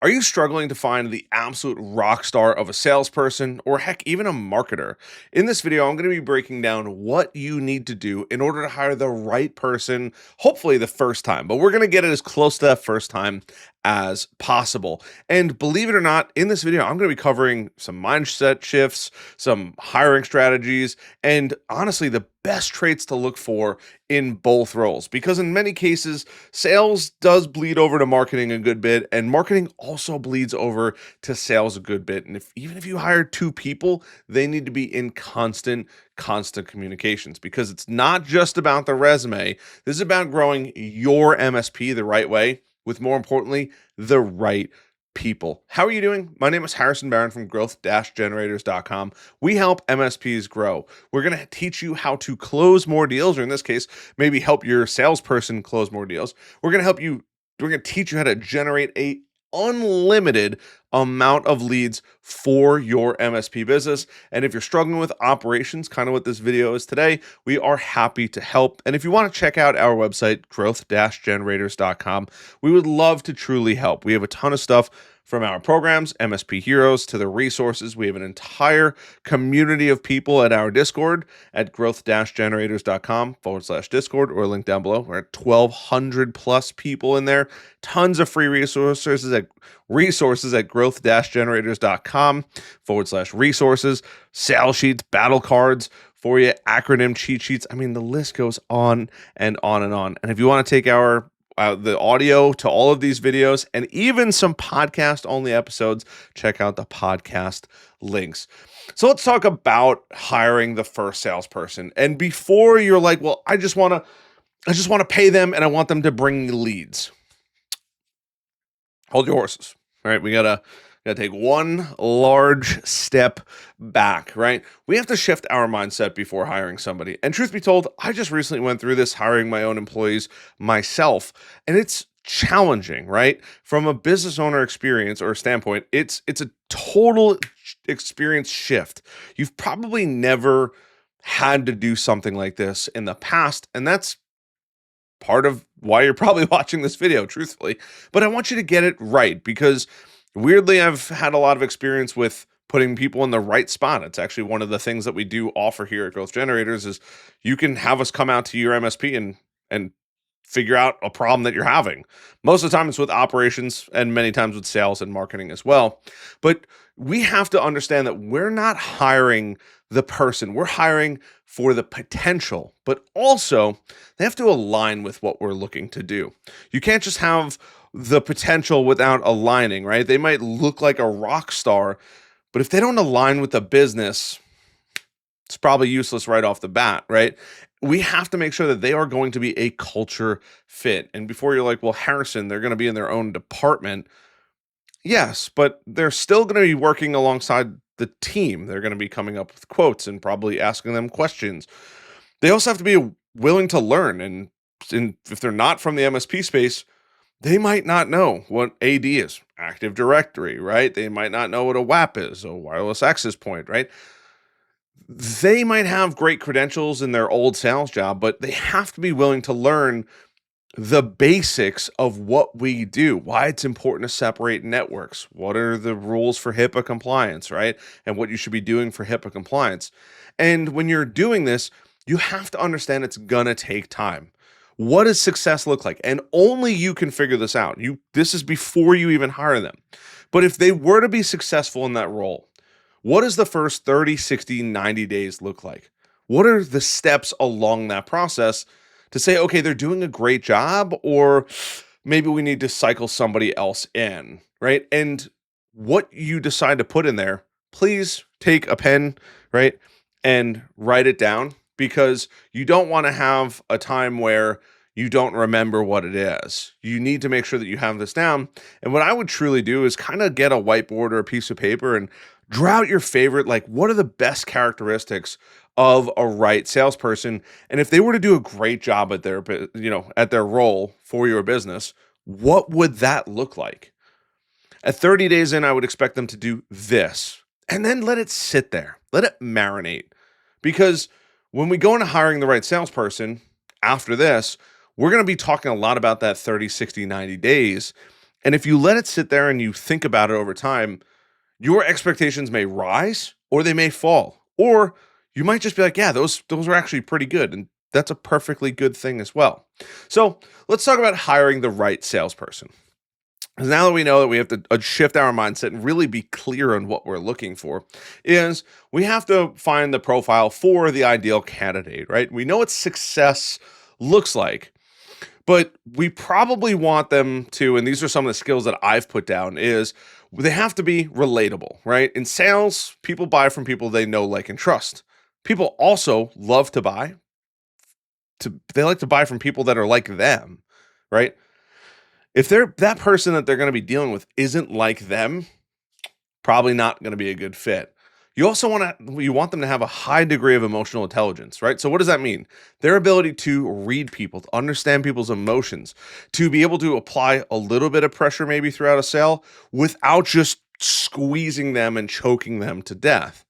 Are you struggling to find the absolute rock star of a salesperson or heck, even a marketer? In this video, I'm going to be breaking down what you need to do in order to hire the right person, hopefully the first time, but we're going to get it as close to that first time as possible. And believe it or not, in this video, I'm going to be covering some mindset shifts, some hiring strategies, and honestly, the best traits to look for in both roles. Because in many cases, sales does bleed over to marketing a good bit, and marketing also bleeds over to sales a good bit. And even if you hire two people, they need to be in constant communications, because it's not just about the resume. This is about growing your MSP the right way with, more importantly, the right people. How are you doing? My name is Harrison Barron from growth-generators.com. We help MSPs grow. We're going to teach you how to close more deals, or in this case, maybe help your salesperson close more deals. We're going to teach you how to generate a unlimited amount of leads for your MSP business. And if you're struggling with operations, kind of what this video is today, we are happy to help. And if you want to check out our website, growth-generators.com, we would love to truly help. We have a ton of stuff, from our programs, MSP Heroes, to the resources. We have an entire community of people at our Discord at growth-generators.com/Discord, or link down below. We're at 1,200 plus people in there. Tons of free resources at growth-generators.com/resources, sales sheets, battle cards for you, acronym cheat sheets. I mean, the list goes on and on and on. And if you want to take the audio to all of these videos and even some podcast only episodes, check out the podcast links. So let's talk about hiring the first salesperson. And before you're like, well, I just want to pay them and I want them to bring me leads. Hold your horses. All right, we gotta take one large step back, right? We have to shift our mindset before hiring somebody. And truth be told, I just recently went through this hiring my own employees myself, and it's challenging, right? From a business owner experience or standpoint, it's a total experience shift. You've probably never had to do something like this in the past, and that's part of why you're probably watching this video, truthfully. But I want you to get it right, because weirdly, I've had a lot of experience with putting people in the right spot. It's actually one of the things that we do offer here at Growth Generators is you can have us come out to your MSP and figure out a problem that you're having. Most of the time it's with operations, and many times with sales and marketing as well. But we have to understand that we're not hiring the person. We're hiring for the potential, but also they have to align with what we're looking to do. You can't just have the potential without aligning, right? They might look like a rock star, but if they don't align with the business, it's probably useless right off the bat, right? We have to make sure that they are going to be a culture fit. And before you're like, well, Harrison, they're going to be in their own department. Yes, but they're still going to be working alongside the team. They're going to be coming up with quotes and probably asking them questions. They also have to be willing to learn. And if they're not from the MSP space, they might not know what AD is, Active Directory, right? They might not know what a WAP is, a wireless access point, right? They might have great credentials in their old sales job, but they have to be willing to learn the basics of what we do, why it's important to separate networks, what are the rules for HIPAA compliance, right? And what you should be doing for HIPAA compliance. And when you're doing this, you have to understand it's gonna take time. What does success look like? And only you can figure this out. This is before you even hire them. But if they were to be successful in that role, what does the first 30, 60, 90 days look like? What are the steps along that process to say, okay, they're doing a great job, or maybe we need to cycle somebody else in, right? And what you decide to put in there, please take a pen, right, and write it down, because you don't want to have a time where you don't remember what it is. You need to make sure that you have this down. And what I would truly do is kind of get a whiteboard or a piece of paper and draw out your favorite, like, what are the best characteristics of a right salesperson? And if they were to do a great job at their role for your business, what would that look like? At 30 days in, I would expect them to do this, and then let it sit there. Let it marinate. Because when we go into hiring the right salesperson after this, we're going to be talking a lot about that 30, 60, 90 days. And if you let it sit there and you think about it over time, your expectations may rise or they may fall. Or you might just be like, yeah, those are actually pretty good. And that's a perfectly good thing as well. So let's talk about hiring the right salesperson. Because now that we know that we have to shift our mindset and really be clear on what we're looking for, is we have to find the profile for the ideal candidate, right? We know what success looks like, but we probably want them to, and these are some of the skills that I've put down, is they have to be relatable, right? In sales, people buy from people they know, like, and trust. People also love to buy, they like to buy from people that are like them, right? If they're that person that they're going to be dealing with isn't like them, probably not going to be a good fit. You want them to have a high degree of emotional intelligence, right? So what does that mean? Their ability to read people, to understand people's emotions, to be able to apply a little bit of pressure maybe throughout a sale without just squeezing them and choking them to death.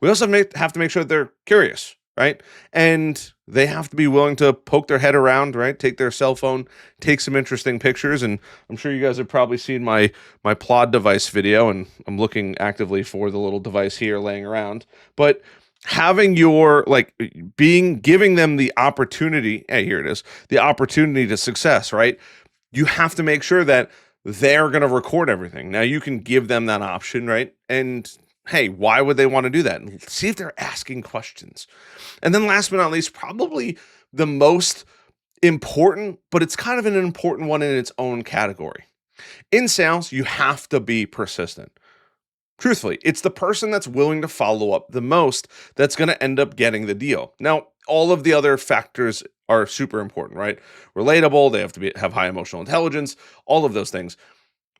We also have to make sure that they're curious, right? And they have to be willing to poke their head around, right? Take their cell phone, take some interesting pictures. And I'm sure you guys have probably seen my plod device video, and I'm looking actively for the little device here laying around. But having your giving them the opportunity, hey, here it is, the opportunity to success, right? You have to make sure that they're going to record everything. Now you can give them that option, right? And hey, why would they want to do that? And see if they're asking questions. And then last but not least, probably the most important, but it's kind of an important one in its own category. In sales, you have to be persistent. Truthfully, it's the person that's willing to follow up the most that's going to end up getting the deal. Now, all of the other factors are super important, right? Relatable, they have to have high emotional intelligence, all of those things.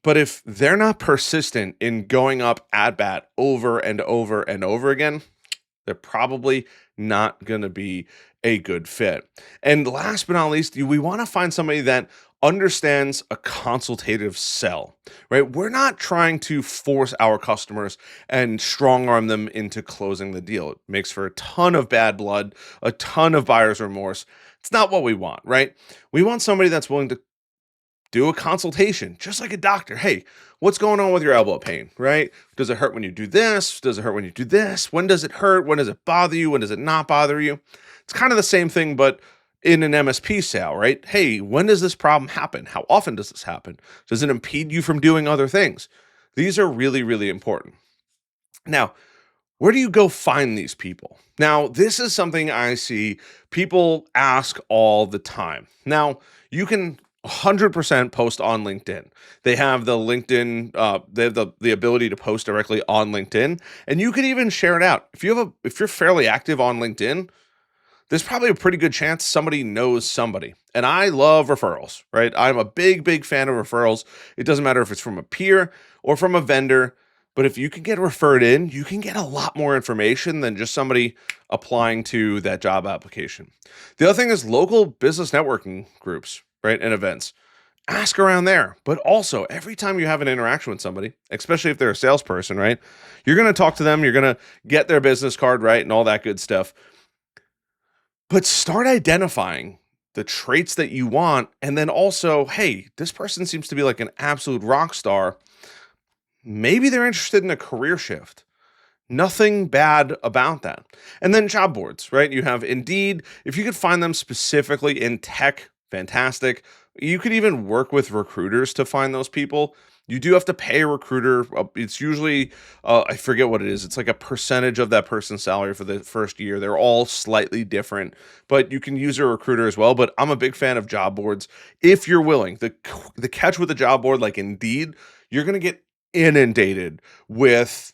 But if they're not persistent in going up at bat over and over and over again, they're probably not going to be a good fit. And last but not least, we want to find somebody that understands a consultative sell, right? We're not trying to force our customers and strong arm them into closing the deal. It makes for a ton of bad blood, a ton of buyer's remorse. It's not what we want, right? We want somebody that's willing to do a consultation, just like a doctor. Hey, what's going on with your elbow pain, right? Does it hurt when you do this? Does it hurt when you do this? When does it hurt? When does it bother you? When does it not bother you? It's kind of the same thing, but in an MSP sale, right? Hey, when does this problem happen? How often does this happen? Does it impede you from doing other things? These are really, really important. Now, where do you go find these people? Now, this is something I see people ask all the time. Now, you can 100% post on LinkedIn. They have the LinkedIn, they have the ability to post directly on LinkedIn, and you can even share it out. If you're fairly active on LinkedIn, there's probably a pretty good chance somebody knows somebody. And I love referrals, right? I'm a big, big fan of referrals. It doesn't matter if it's from a peer or from a vendor, but if you can get referred in, you can get a lot more information than just somebody applying to that job application. The other thing is local business networking groups, right? And events. Ask around there. But also, every time you have an interaction with somebody, especially if they're a salesperson, right? You're going to talk to them, you're going to get their business card, right? And all that good stuff. But start identifying the traits that you want. And then also, hey, this person seems to be like an absolute rock star. Maybe they're interested in a career shift. Nothing bad about that. And then job boards, right? You have Indeed. If you could find them specifically in tech, fantastic. You could even work with recruiters to find those people. You do have to pay a recruiter. It's usually, I forget what it is. It's like a percentage of that person's salary for the first year. They're all slightly different, but you can use a recruiter as well. But I'm a big fan of job boards. If you're willing, the catch with a job board like Indeed, you're going to get inundated with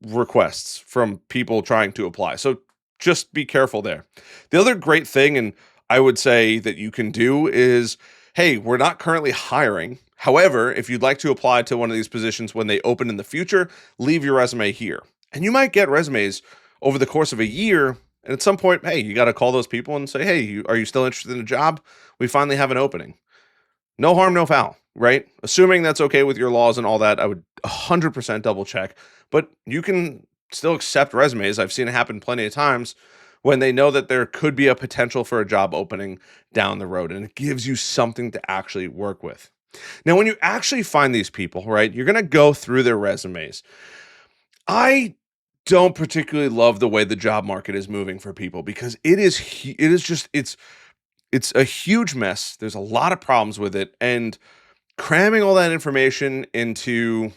requests from people trying to apply. So just be careful there. The other great thing, and I would say that you can do is, hey, we're not currently hiring. However, if you'd like to apply to one of these positions when they open in the future, leave your resume here. And you might get resumes over the course of a year. And at some point, hey, you got to call those people and say, hey, are you still interested in a job? We finally have an opening. No harm, no foul, right? Assuming that's okay with your laws and all that, I would 100% double check. But you can still accept resumes. I've seen it happen plenty of times when they know that there could be a potential for a job opening down the road, and it gives you something to actually work with. Now, when you actually find these people, right, you're going to go through their resumes. I don't particularly love the way the job market is moving for people because it is just it's a huge mess. There's a lot of problems with it, and cramming all that information into,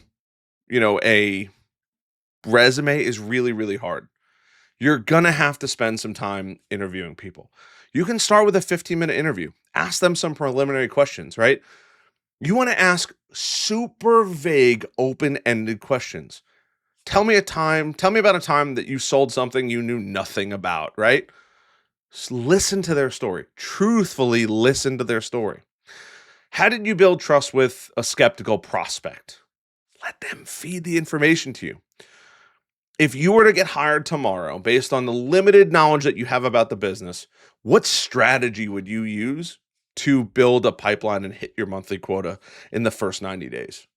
a resume is really, really hard. You're gonna have to spend some time interviewing people. You can start with a 15-minute interview. Ask them some preliminary questions, right? You want to ask super vague, open-ended questions. Tell me about a time that you sold something you knew nothing about, right? Listen to their story. Truthfully listen to their story. How did you build trust with a skeptical prospect? Let them feed the information to you. If you were to get hired tomorrow based on the limited knowledge that you have about the business, what strategy would you use to build a pipeline and hit your monthly quota in the first 90 days?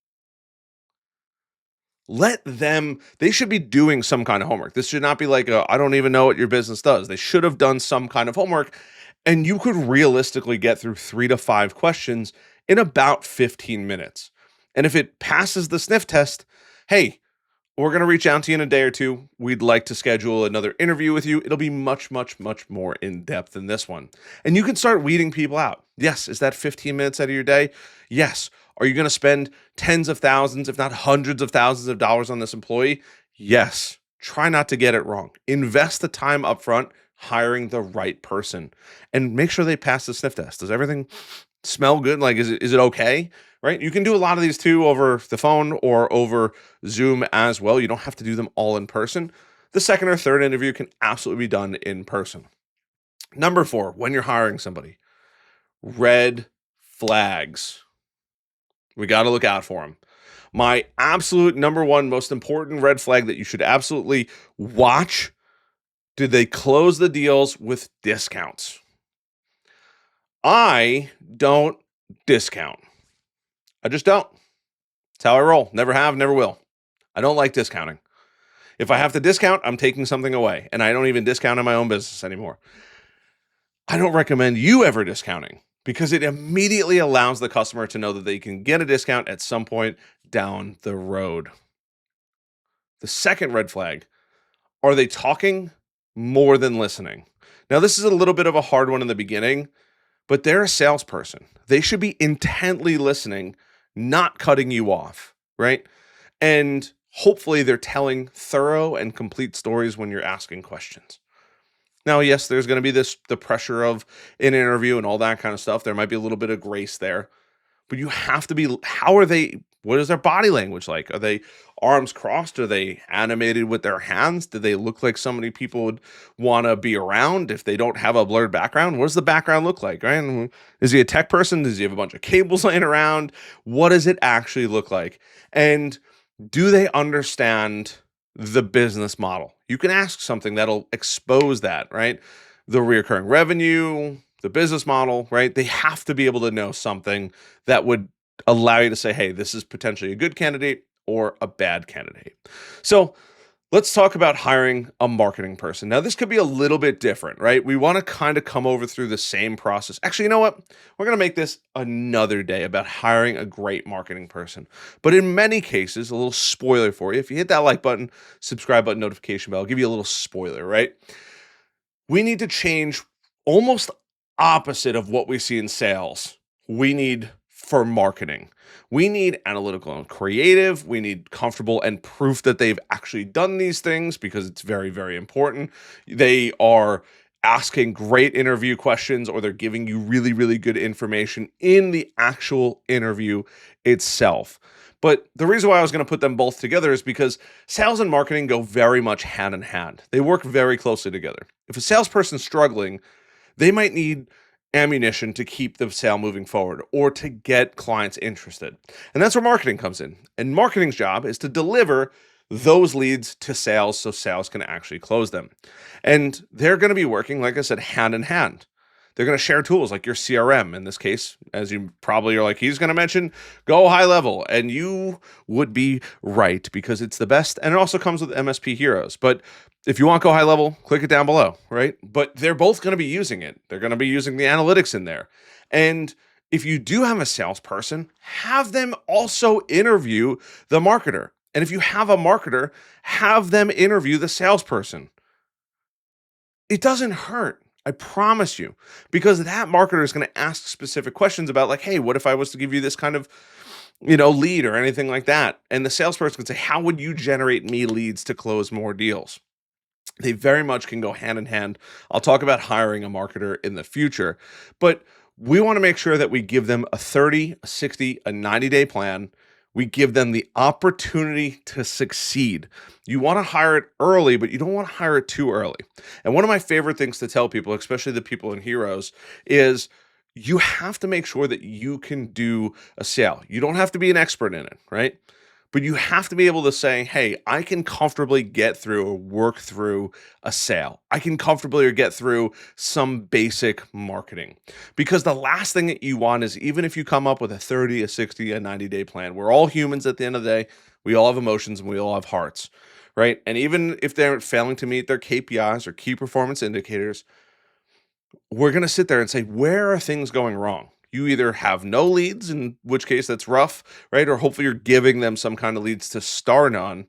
They should be doing some kind of homework. This should not be like, I don't even know what your business does. They should have done some kind of homework. And you could realistically get through 3 to 5 questions in about 15 minutes. And if it passes the sniff test, hey, we're going to reach out to you in a day or two. We'd like to schedule another interview with you. It'll be much, much, much more in depth than this one. And you can start weeding people out. Yes. Is that 15 minutes out of your day? Yes. Are you going to spend tens of thousands, if not hundreds of thousands of dollars on this employee? Yes. Try not to get it wrong. Invest the time upfront hiring the right person and make sure they pass the sniff test. Does everything smell good? Like, is it okay? Right? You can do a lot of these too over the phone or over Zoom as well. You don't have to do them all in person. The second or third interview can absolutely be done in person. Number 4, when you're hiring somebody, red flags. We got to look out for them. My absolute number one most important red flag that you should absolutely watch: did they close the deals with discounts? I don't discount. I just don't. It's how I roll. Never have, never will. I don't like discounting. If I have to discount, I'm taking something away, and I don't even discount in my own business anymore. I don't recommend you ever discounting because it immediately allows the customer to know that they can get a discount at some point down the road. The second red flag: are they talking more than listening? Now, this is a little bit of a hard one in the beginning, but they're a salesperson. They should be intently listening, not cutting you off, right? And hopefully they're telling thorough and complete stories when you're asking questions. Now, yes, there's going to be the pressure of an interview and all that kind of stuff. There might be a little bit of grace there, but you have to be, what is their body language like? Are they arms crossed? Are they animated with their hands? Do they look like somebody people would want to be around if they don't have a blurred background? What does the background look like, right? Is he a tech person? Does he have a bunch of cables laying around? What does it actually look like? And do they understand the business model? You can ask something that'll expose that, right? The recurring revenue, the business model, right? They have to be able to know something that would allow you to say, hey, this is potentially a good candidate or a bad candidate. So let's talk about hiring a marketing person. Now, this could be a little bit different, right? We want to kind of come over through the same process. Actually, you know what? We're going to make this another day about hiring a great marketing person. But in many cases, a little spoiler for you. If you hit that like button, subscribe button, notification bell, I'll give you a little spoiler, right? We need to change almost opposite of what we see in sales. We need for marketing. We need analytical and creative. We need comfortable and proof that they've actually done these things because it's very, very important. They are asking great interview questions or they're giving you really, really good information in the actual interview itself. But the reason why I was going to put them both together is because sales and marketing go very much hand in hand. They work very closely together. If a salesperson's struggling, they might need ammunition to keep the sale moving forward or to get clients interested. And that's where marketing comes in. And marketing's job is to deliver those leads to sales so sales can actually close them. And they're going to be working, like I said, hand in hand. They're going to share tools like your CRM. In this case, as you probably are like, he's going to mention go high level. And you would be right because it's the best. And it also comes with MSP heroes. But if you want Go High Level, click it down below, right? But they're both going to be using it. They're going to be using the analytics in there. And If you do have a salesperson, have them also interview the marketer. And if you have a marketer, have them interview the salesperson. It doesn't hurt. I promise you, because that marketer is going to ask specific questions about, like, hey, what if I was to give you this kind of, lead or anything like that? And the salesperson can say, how would you generate me leads to close more deals? They very much can go hand in hand. I'll talk about hiring a marketer in the future, but we want to make sure that we give them a 30, a 60, a 90-day plan. We give them the opportunity to succeed. You want to hire it early, but you don't want to hire it too early. And one of my favorite things to tell people, especially the people in Heroes, is you have to make sure that you can do a sale. You don't have to be an expert in it, right? But you have to be able to say, hey, I can comfortably get through or work through a sale. I can comfortably or get through some basic marketing. Because the last thing that you want is, even if you come up with a 30, a 60, a 90-day plan, we're all humans at the end of the day. We all have emotions and we all have hearts, right? And even if they're failing to meet their KPIs or key performance indicators, we're going to sit there and say, where are things going wrong? You either have no leads, in which case that's rough, right? Or hopefully you're giving them some kind of leads to start on.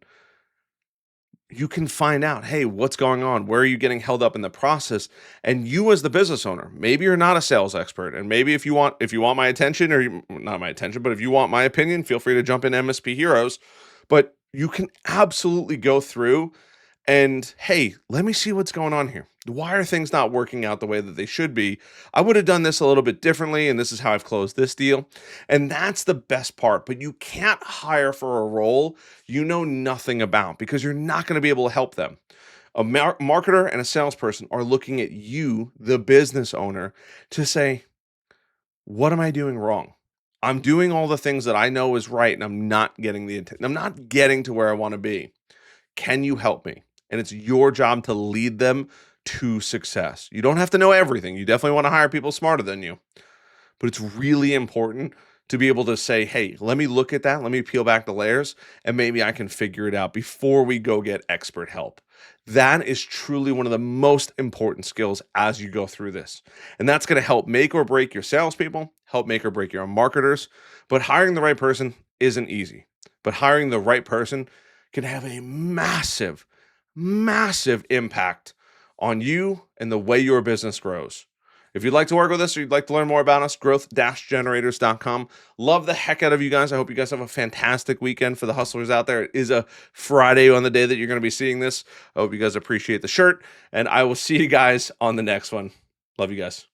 You can find out, hey, what's going on? Where are you getting held up in the process? And you, as the business owner, maybe you're not a sales expert, and maybe if you want my attention, or not my attention, but if you want my opinion, feel free to jump in MSP Heroes. But you can absolutely go through and, hey, let me see what's going on here. Why are things not working out the way that they should be? I would have done this a little bit differently, and this is how I've closed this deal. And that's the best part. But you can't hire for a role you know nothing about, because you're not going to be able to help them. A marketer and a salesperson are looking at you, the business owner, to say, what am I doing wrong? I'm doing all the things that I know is right, and I'm not getting I'm not getting to where I want to be. Can you help me? And it's your job to lead them to success. You don't have to know everything. You definitely want to hire people smarter than you. But it's really important to be able to say, hey, let me look at that. Let me peel back the layers, and maybe I can figure it out before we go get expert help. That is truly one of the most important skills as you go through this. And that's going to help make or break your salespeople, help make or break your marketers. But hiring the right person isn't easy. But hiring the right person can have a massive, massive impact on you and the way your business grows. If you'd like to work with us or you'd like to learn more about us, growth-generators.com. Love the heck out of you guys. I hope you guys have a fantastic weekend. For the hustlers out there, it is a Friday on the day that you're going to be seeing this. I hope you guys appreciate the shirt, and I will see you guys on the next one. Love you guys.